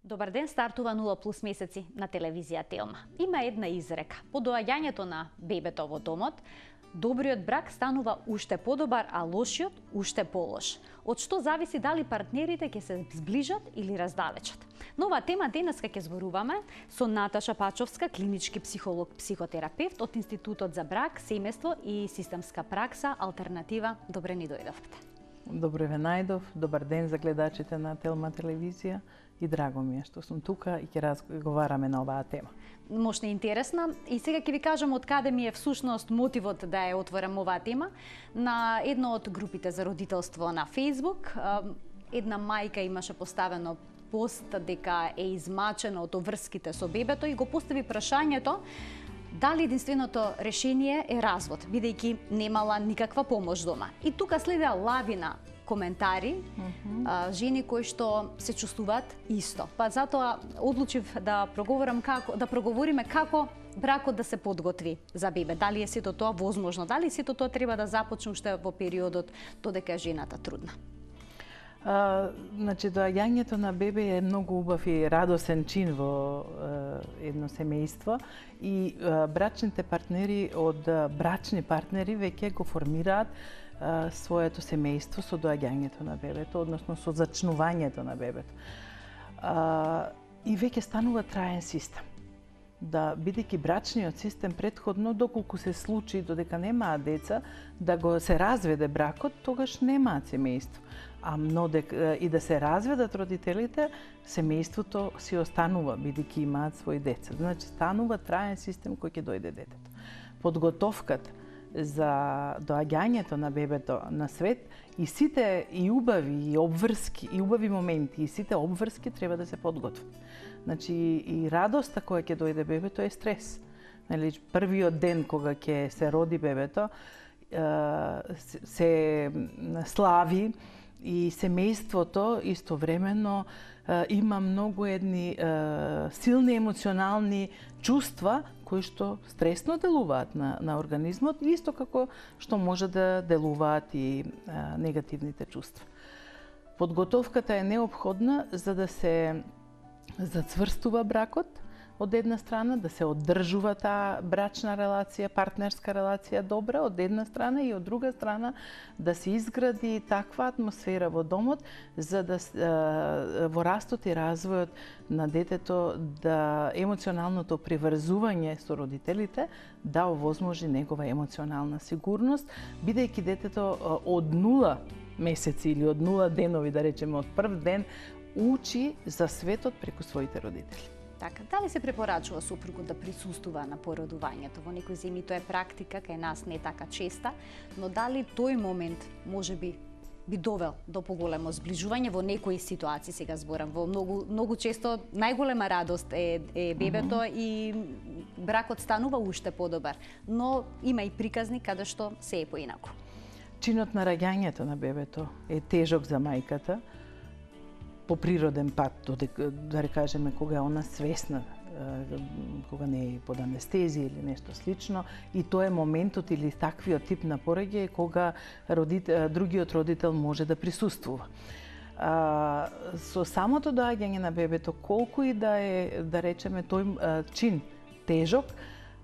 Добар ден, стартува 0+ месеци на телевизија Телма. Има една изрека. По доаѓањето на бебето во домот, добриот брак станува уште подобар, а лошиот уште полош. Од што зависи дали партнерите ќе се зближат или раздалечат. На оваа тема денеска ќе зборуваме со Наташа Пачовска, клинички психолог, психотерапевт од Институтот за брак, семејство и системска пракса Алтернатива. Добре ни дојдовте. Добре ве најдов, добар ден за гледачите на Телма телевизија и драго ми е што сум тука и ќе разговараме на оваа тема. Мощна и интересна. И сега ќе ви кажам од каде ми е всушност мотивот да ја отворам оваа тема. На едно од групите за родителство на Facebook, една мајка имаше поставено пост дека е измачена од обврските со бебето и го постави прашањето дали единственото решение е развод, бидејќи немала никаква помош дома. И тука следеа лавина коментари, жени кои што се чувствуваат исто. Па затоа одлучив да проговориме како бракот да се подготви за бебе. Дали е сето тоа возможно, дали сето тоа треба да започне уште во периодот додека е жената трудна. Значи, доаѓањето на бебе е многу убав и радосен чин во едно семејство и брачните партнери од брачни партнери веќе го формираат своето семејство со доаѓањето на бебето, односно со зачнувањето на бебето. И веќе станува траен систем. Да, бидејќи брачниот систем претходно, доколку се случи додека немаат деца, да го се разведе бракот, тогаш немаат семејство. И да се разведат родителите, семејството си останува, бидејќи имаат своји деца. Значи, станува траен систем кој ќе дојде детето. Подготовката за доаѓањето на бебето на свет и сите и убави и обврски и убави моменти и сите обврски треба да се подготват. Значи и радоста која ќе дојде бебето е стрес. Нели, првиот ден кога ќе се роди бебето се слави и семејството истовремено има многу едни силни емоционални чувства кои што стресно делуваат на организмот, исто како што може да делуваат и негативните чувства. Подготовката е неопходна за да се зацврстува бракот од една страна, да се одржува таа брачна релација, партнерска релација добра од една страна и од друга страна да се изгради таква атмосфера во домот за да во растот и развојот на детето да емоционалното приврзување со родителите да овозможи негова емоционална сигурност, бидејќи детето од 0 месеци или од 0 денови, да речеме од прв ден, учи за светот преку своите родители. Така, дали се препорачува супругот да присуствува на породувањето? Во некои земји тоа е практика, кај нас не е така честа, но дали тој момент можеби би довел до поголемо зближување во некои ситуации, сега зборам, во многу често најголема радост е бебето и бракот станува уште подобар, но има и приказни каде што се е поинаку. Чинот на раѓањето на бебето е тежок за мајката, по природен пат, да кажеме, кога е она свесна, кога не е под анестезија или нешто слично, и тоа е моментот или таквиот тип на пораѓај кога другиот родител може да присуствува. Со самото доаѓање на бебето, колку и да е, да речеме, тој чин тежок,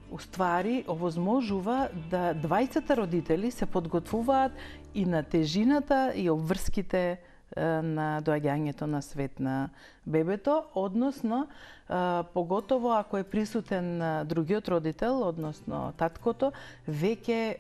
уствари овозможува да двајцата родители се подготвуваат и на тежината и обврските на доаѓањето на свет на бебето, односно поготово ако е присутен другиот родител, односно таткото, веќе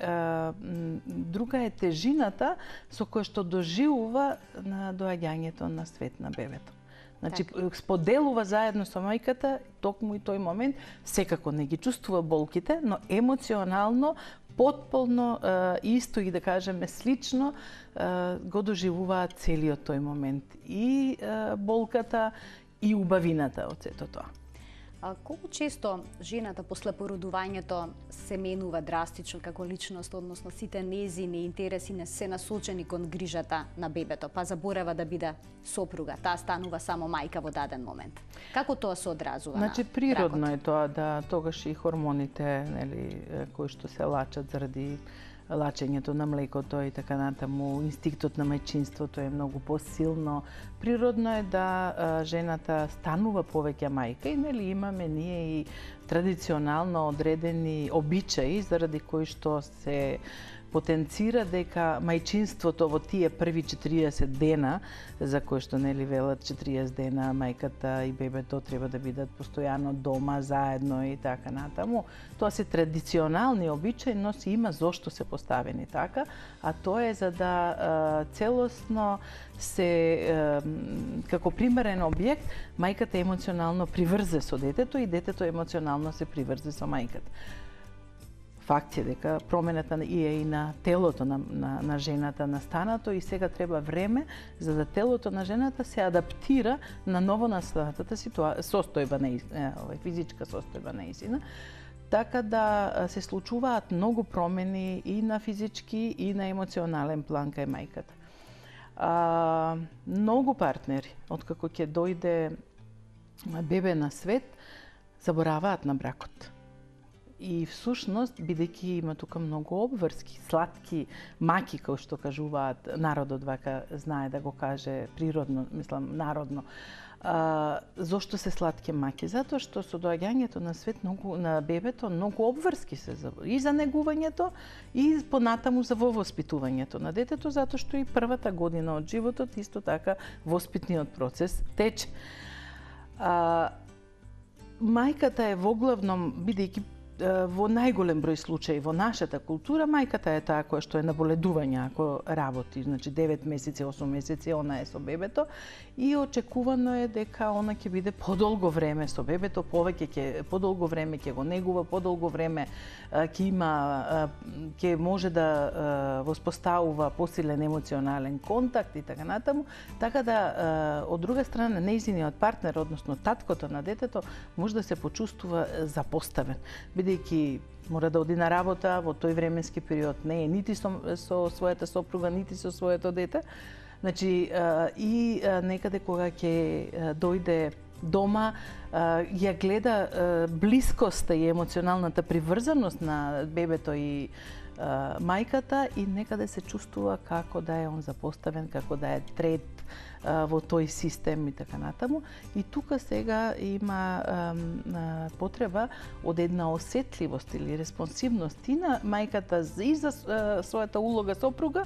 друга е тежината со која што доживува на доаѓањето на свет на бебето. Значи, споделува заедно со мајката токму и тој момент, секако не ги чувствува болките, но емоционално потполно исто и да кажеме слично го доживуваат целиот тој момент. И болката и убавината од сето тоа. Колку често жената после породувањето се менува драстично како личност, односно сите нејзини интереси не се насочени кон грижата на бебето, па заборева да биде сопруга, таа станува само мајка во даден момент. Како тоа се одразува на бракот? Значи, природно е тоа да тогаш и хормоните, нели, кои што се лачат заради лачењето на млекото и така натаму, инстинктот на мајчинството е многу посилно. Природно е да жената станува повеќе мајка и нели имаме ние и традиционално одредени обичаи заради кои што се потенцира дека мајчинството во тие први 40 дена, за кои што нели велат 40 дена мајката и бебето треба да бидат постојано дома заедно и така натаму. Тоа се традиционални обичаи, но си има зошто се поставени така, а тоа е за да целосно се како примерен објект мајката емоционално приврзе со детето и детето емоционално се приврзе со мајката. Факт е дека промената е и на телото на жената настанато и сега треба време за да телото на жената се адаптира на новонастанатата состојба, физичка состојба наистина. Така да се случуваат многу промени и на физички и на емоционален план кај мајката. Многу партнери, откако ќе дојде бебе на свет, забораваат на бракот. И всушност, бидејќи има тука многу обврски, сладки маки, кои што кажуваат, народот вака знае да го каже природно, мислам народно. Зошто се сладки маки? Затоа што со доаѓањето на свет на бебето многу обврски се и за негувањето и понатаму за воспитувањето на детето, затоа што и првата година од животот исто така воспитниот процес тече. Мајката е воглавном, бидејќи во најголем број случаи во нашата култура, мајката е таа која што е на боледување ако работи, значи 9 месеци, 8 месеци она е со бебето и очекувано е дека она ќе биде подолго време со бебето, подолго време ќе го негува, подолго време ќе може да воспоставува посилен емоционален контакт и така натаму, така да од друга страна нејзиниот партнер, односно таткото на детето, може да се почувствува запоставен, бидејќи мора да оди на работа, во тој временски период не е нити со својата сопруга, нити со своето дете. Значи, и некаде кога ќе дојде дома, ја гледа блискоста и емоционалната приврзаност на бебето и мајката и некаде се чувствува како да е он запоставен, како да е трет во тој систем и така натаму. И тука сега има потреба од една осетливост или респонсивност и на мајката и за својата улога сопруга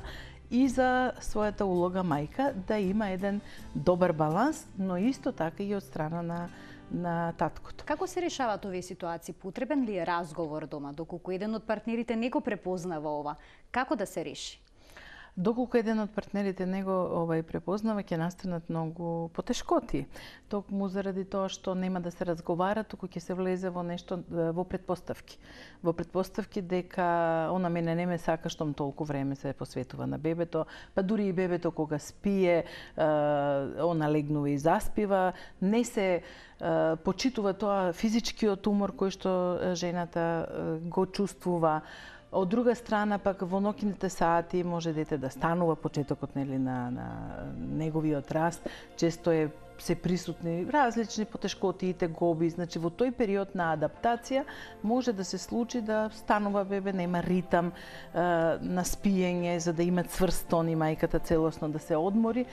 и за својата улога мајка, да има еден добар баланс, но исто така и од страна на таткото. Како се решаваат овие ситуации? Потребен ли е разговор дома, доколку еден од партнерите не го препознава ова? Како да се реши? Доколку еден од партнерите не го препознава, ќе настанат многу потешкоти. Токму заради тоа што нема да се разговара, туку ќе се влезе во нешто, во предпоставки. Во предпоставки дека она мене не ме сака штом толку време се посветува на бебето, па дури и бебето кога спие, она легнува и заспива, не се почитува тоа физичкиот умор кој што жената го чувствува. Од друга страна, пак во ноќните сати може дете да станува, почетокот нели на неговиот раст, често се присутни различни потешкоти и тегоби, значи во тој период на адаптација може да се случи да станува бебе, нема ритам на спиење, за да има цврст тон и мајката целосно да се одмори.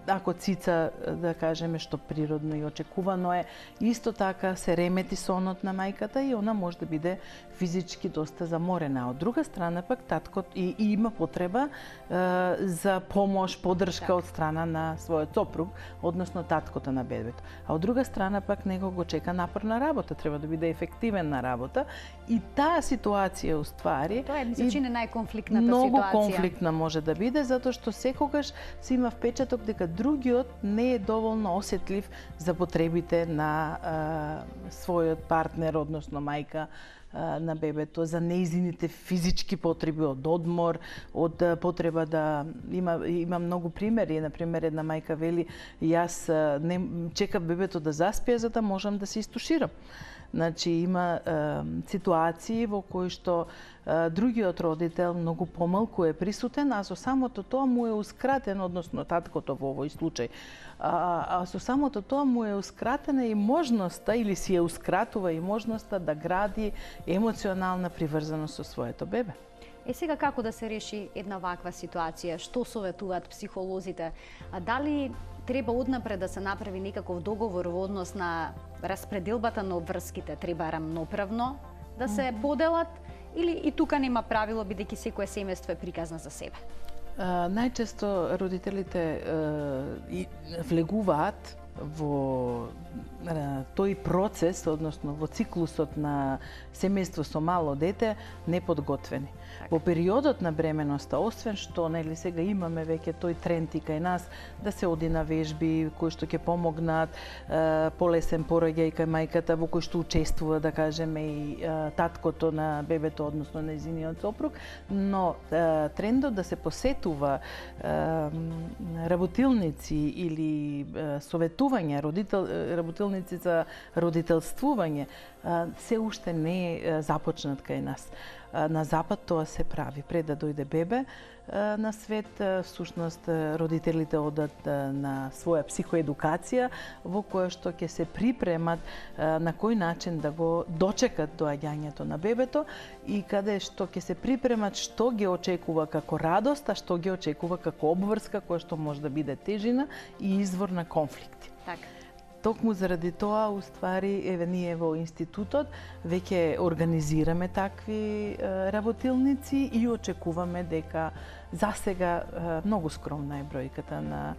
Ако цица, да кажеме, што природно и очекувано е, исто така се ремети сонот на мајката и она може да биде физички доста заморена. Од друга страна пак таткот и има потреба за помош, поддршка од страна на својот сопруг, односно таткото на бебето. А од друга страна пак него го чека напорна работа, треба да биде ефективен на работа и таа ситуација уствари тоа ми се чини најконфликтната многу ситуација. конфликтна може да биде затоа што секогаш се има впечаток дека другиот не е доволно осетлив за потребите на својот партнер, односно мајка на бебето, за нејзините физички потреби од одмор, од потреба да има многу примери. Например, една мајка вели: јас не чекав бебето да заспие за да можам да се истуширам. Значи има ситуации во кои што другиот родител многу помалку е присутен, а со самото тоа му е ускратен, односно таткото во овој случај, а со самото тоа му е ускратена и можноста, или си ја ускратува и можноста да гради емоционална приврзаност со своето бебе. Сега како да се реши една ваква ситуација? Што советуваат психолозите? Дали треба однапред да се направи некаков договор во однос на распределбата на обврските? Треба рамноправно да се поделат? Или и тука нема правило, бидејќи секое семејство е приказна за себе? Најчесто родителите влегуваат во тој процес, односно во циклусот на семејство со мало дете, неподготвени. Во периодот на бременоста, освен што нели сега имаме веќе тој тренд и кај нас да се оди на вежби кои што ќе помогнат полесен пороѓај кај мајката, во кој што учествува, да кажеме, и таткото на бебето, односно нејзиниот сопруг, но трендот да се посетува работилници или советување, работилници за родителствување, се уште не е започнат кај нас. На Запад тоа се прави. Пред да дојде бебе на свет, всушност родителите одат на своја психоедукација во која што ќе се припремат на кој начин да го дочекат доаѓањето на бебето и каде што ќе се припремат што ги очекува како радост, а што ги очекува како обврска која што може да биде тежина и извор на конфликти. Така. Токму заради тоа, уствари, еве ние во институтот веќе организираме такви работилници и очекуваме дека засега многу скромна е бројката на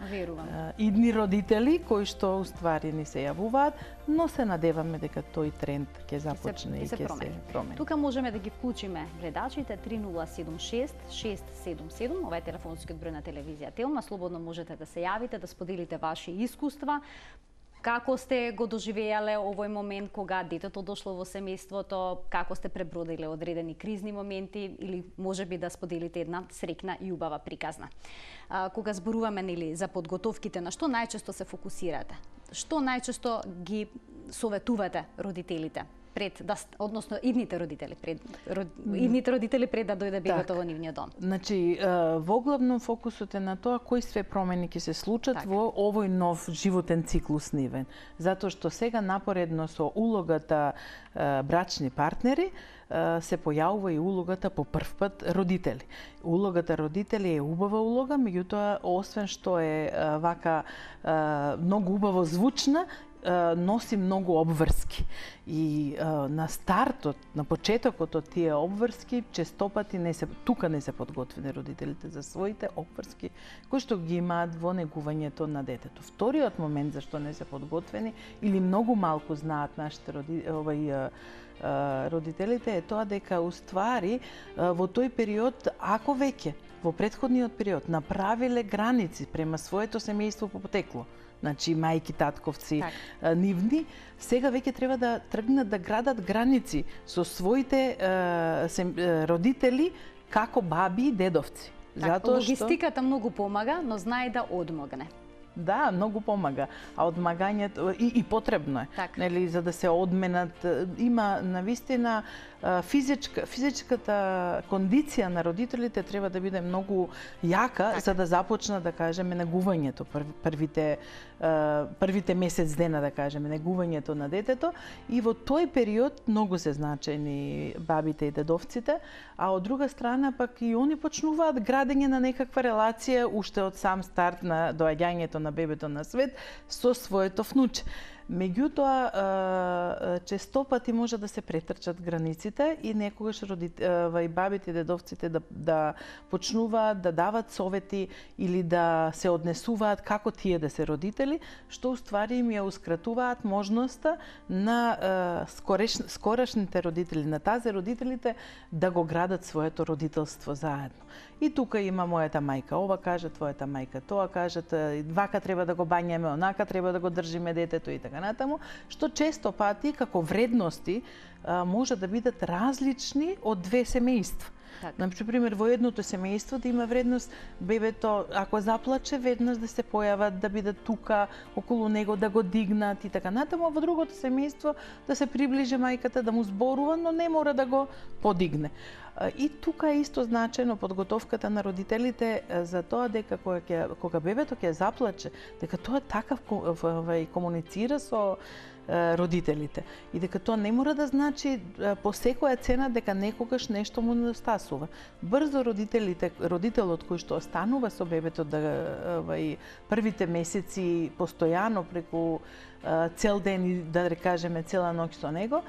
идни родители кои што уствари ни се јавуваат, но се надеваме дека тој тренд ќе започне и ќе се промени. Тука можеме да ги вклучиме гледачите 3076 677, ова е телефонскиот број на телевизија Телма, слободно можете да се јавите, да споделите ваши искуства. Како сте го доживеале овој момент кога детето дошло во семејството, како сте пребродиле одредени кризни моменти или можеби да споделите една среќна и убава приказна. Кога зборуваме нели за подготовките, на што најчесто се фокусирате? Што најчесто ги советувате родителите односно идните родители пред да дојде бебето во нивниот дом? Значи, воглавно фокусот е на тоа кои све промени ќе се случат во овој нов животен циклус нивен. Затоа што сега напоредно со улогата брачни партнери се појавува и улогата по прв пат родители. Улогата родители е убава улога, меѓутоа освен што е вака многу убаво звучна, носи многу обврски. И на стартот, на почетокот од тие обврски, честопати тука не се подготвени родителите за своите обврски, кои што ги имаат во негувањето на детето. Вториот момент зашто не се подготвени или многу малку знаат нашите родителите е тоа дека уствари во тој период, ако веќе во претходниот период направиле граници према своето семејство по потекло, значи мајки, татковци, нивни, сега веќе треба да тргнат да градат граници со своите родители како баби и дедовци. Затоа логистиката многу помага, но знае да одмогне. Да, многу помага, а одмагањето и потребно е, нели, за да се одменат, има навистина физичката кондиција на родителите треба да биде многу јака за да започнат, да кажеме, негувањето првите месец дена, да кажеме, негувањето на детето, и во тој период многу се значајни бабите и дедовците, а од друга страна пак и они почнуваат градење на некаква релација уште од сам старт на доаѓањето на бебето на свет со своето внуче. Меѓутоа, честопати може да се претрчат границите и некогаш и бабите и дедовците да почнуваат да дават совети или да се однесуваат како тие да се родители, што уствари им ја ускратуваат можноста на скорешните родители, на тази родителите да го градат своето родителство заедно. И тука има мојата мајка, ова каже, твојата мајка тоа кажат, вака треба да го бањаме, онака треба да го држиме детето и така натаму, што често пати како вредности може да бидат различни од две семејства. Например, во едното семејство да има вредност бебето, ако заплаче, веднаш да се појават, да бидат тука околу него, да го дигнат и така натаму, во другото семејство да се приближи мајката, да му зборува, но не мора да го подигне. И тука е исто значено подготовката на родителите за тоа дека кога бебето ќе заплаче, дека тоа такав комуницира со родителите и дека тоа не мора да значи по секоја цена дека некогаш нешто му недостасува. Брзо родителот кој што останува со бебето првите месеци постојано преку цел ден и да рекажеме цела ноќ со него,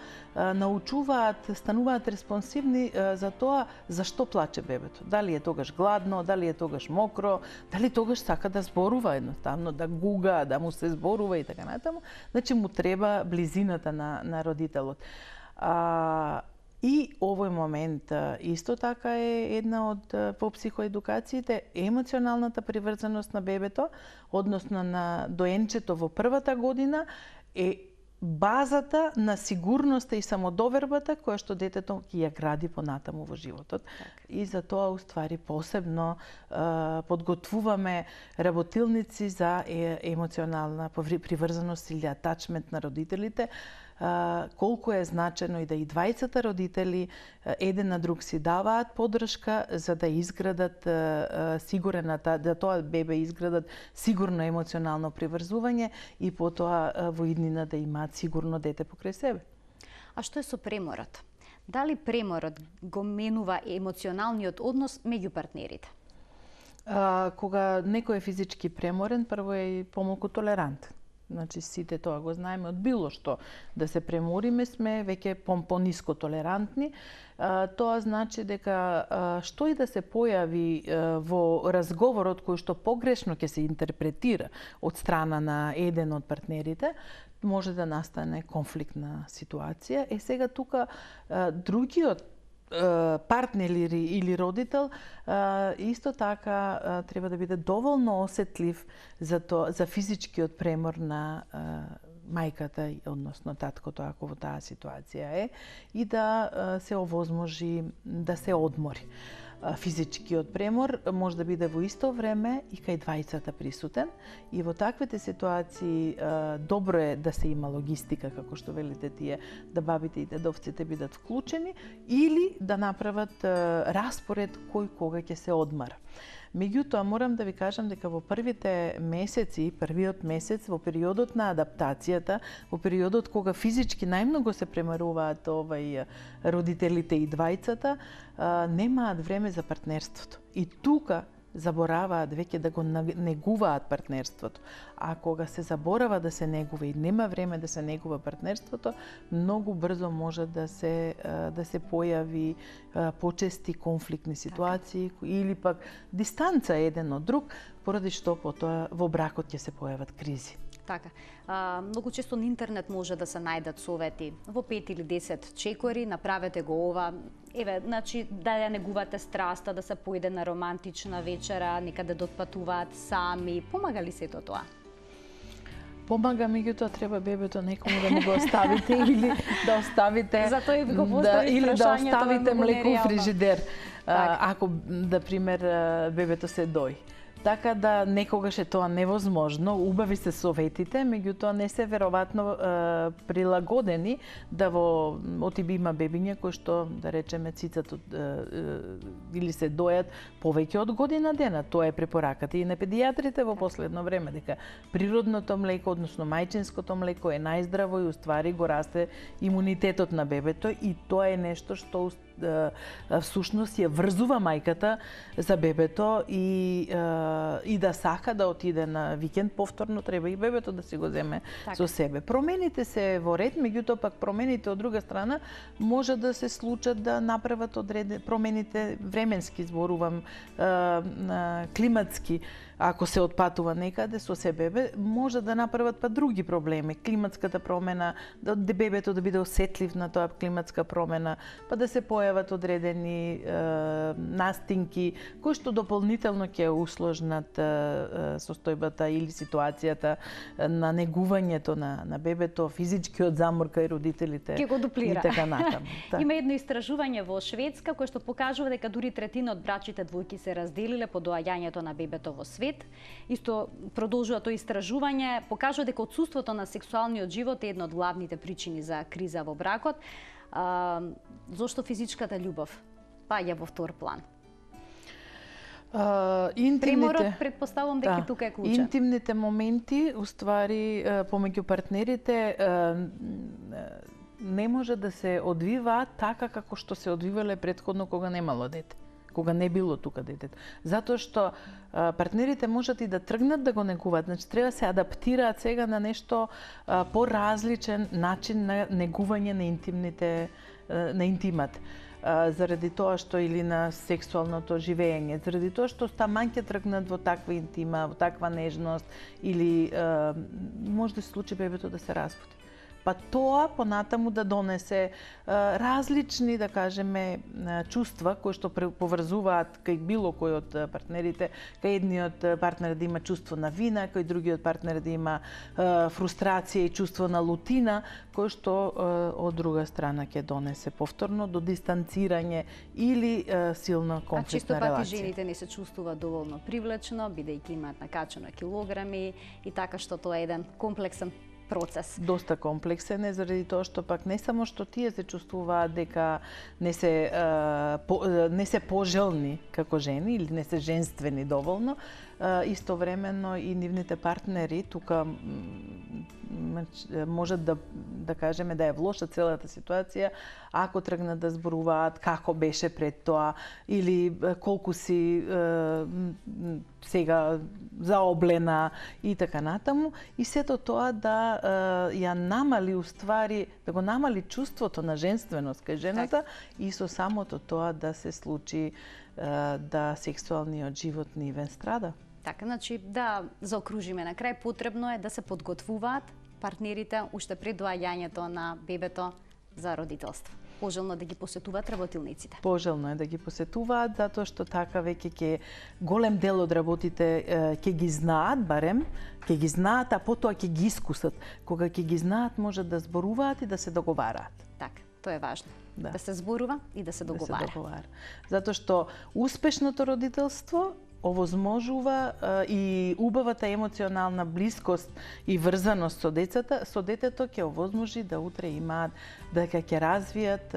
стануваат респонсивни за тоа зашто плаче бебето. Дали е тогаш гладно, дали е тогаш мокро, дали тогаш сака да зборува едноставно, да гуга, да му се зборува и така натаму. Значи му треба близината на родителот. И овој момент исто така е една од по психоедукациите, емоционалната приврзаност на бебето, односно на доенчето во првата година е базата на сигурноста и самодовербата која што детето ќе ја гради понатаму во животот. И за тоа уствари посебно подготвуваме работилници за емоционална приврзаност или атачмент на родителите, колку е значено и да и двајцата родители еден на друг си даваат поддршка за да изградат да тоа бебе изградат сигурно емоционално приврзување и потоа во иднина да имаат сигурно дете покрај себе. А што е со преморот? Дали преморот го менува емоционалниот однос меѓу партнерите? Кога некој е физички преморен, прво е помалку толерантен. Значи сите тоа го знаеме, од било што да се премориме сме веќе пониско толерантни. Тоа значи дека што и да се појави во разговорот кој што погрешно ќе се интерпретира од страна на еден од партнерите, може да настане конфликтна ситуација. Сега тука другиот партнер или родител исто така треба да биде доволно осетлив за физичкиот премор на мајката, односно таткото, ако во таа ситуација е, и да се овозможи да се одмори. Физичкиот премор може да биде во исто време и кај двајцата присутен, и во таквите ситуации добро е да се има логистика, како што велите тие, да бабите и дедовците бидат вклучени или да направат распоред кој кога ќе се одмара. Меѓутоа, морам да ви кажам дека во првите месеци, првиот месец, во периодот на адаптацијата, во периодот кога физички најмногу се премаруваат родителите и двајцата, немаат време за партнерството. И тука забораваат веќе да го негуваат партнерството. А кога се заборава да се негува и нема време да се негува партнерството, многу брзо може да се појави почести конфликтни ситуации или пак дистанца еден од друг, поради што потоа во бракот ќе се појават кризи. Така. Многу често на интернет може да се најдат совети во 5 или 10 чекори, направете го ова. Еве, значи да ја негувате страста, да се појде на романтична вечера, некаде да отпатуваат сами. Помага ли сето тоа? Помага, меѓутоа треба бебето некому да му го оставите или да оставите Затоа и ви го постави или да оставите млеко во нереално. фрижидер, ако да пример бебето се дои. Така да некогаш е тоа невозможно, убави се советите, меѓутоа не се веројатно прилагодени да во отиби има бебиња кои што, да речеме, цицат или се дојат повеќе од година дена. Тоа е препораката и на педијатрите во последно време, дека природното млеко, односно мајчинското млеко е најздраво и уствари го расте имунитетот на бебето, и тоа е нешто што всушност ја врзува мајката за бебето и да сака да отиде на викенд повторно, треба и бебето да си го земе со себе. Промените се во ред, меѓутоа пак промените од друга страна може да се случат да направат промените временски, зборувам, климатски. Ако се отпатува некаде со себе, може да направат па други проблеми. Климатската промена, да бебето да биде осетлив на тоа климатска промена, па да се појават одредени настинки кои што дополнително ќе усложнат состојбата или ситуацијата на негувањето на бебето, физичкиот замор кај родителите. Ќе го дуплира. И така натаму. Има едно истражување во Шведска кое што покажува дека дури третина од брачните двојки се разделиле по доаѓањето на бебето во свет. Исто продолжува тоа истражување, покажува дека отсуството на сексуалниот живот е една од главните причини за криза во бракот. Зошто физичката љубов паѓа во втор план? Интимните, предпоставувам дека тука е клучен. Интимните моменти, уствари, помеѓу партнерите, не може да се одвиваат така како што се одвивале претходно кога немало дете, кога не било тука детето. Затоа што партнерите можат и да тргнат да го негуваат, значи треба да се адаптираат сега на нешто поразличен начин на негување на интимат. Заради тоа што или на сексуалното живење, заради тоа што таман ќе тргнат во таква интима, во таква нежност или може да се случи бебето да се разбуди. Па тоа понатаму да донесе различни, да кажеме, чувства кои што поврзуваат кај било кој од партнерите, кај едниот партнер да има чувство на вина, кај другиот партнер да има фрустрација и чувство на лутина, кој што од друга страна ќе донесе повторно до дистанцирање или силна конфликтна релација. А чисто пати жените не се чувствуваат доволно привлечно, бидејќи имаат накачано килограми и така што тоа е еден комплексен процес. Доста комплексен е, заради тоа што пак не само што тие се чувствуваат дека не се пожелни како жени или не се женствени доволно, истовремено и нивните партнери тука можат да кажеме да е лоша целата ситуација ако тргнат да зборуваат како беше пред тоа или колку си сега заоблена и така натаму, и сето тоа да ја намали уствари, да го намали чувството на женственост кај жената и со самото тоа да се случи да сексуалниот живот нивен страда. Така, значи да заокружиме на крај, потребно е да се подготвуваат партнерите уште пред доаѓањето на бебето за родителство. Пожелно да ги посетуваат работилниците. Пожелно е да ги посетуваат, затоа што така веќе ќе голем дел од работите ќе ги знаат, барем, ќе ги знаат, а потоа ќе ги искусат. Кога ќе ги знаат, можат да зборуваат и да се договараат. Така, тоа е важно. Да се зборува и да се договара. Затоа што успешното родителство овозможува и убавата емоционална блискост и врзаност со детето ќе овозможи да утре имаат, дека ќе развијат,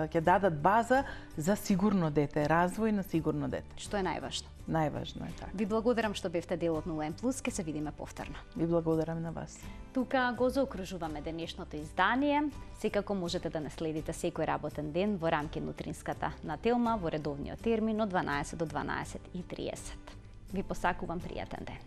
ќе дадат база за сигурно дете, развој на сигурно дете. Што е најважно? Најважно е така. Ви благодарам што бевте дел од 0N+, ке се видиме повторно. Ви благодарам на вас. Тука го заокружуваме денешното издание. Секако можете да не следите секој работен ден во рамки Нутринската на Телма во редовниот термин од 12 до 12:30. Ви посакувам пријатен ден.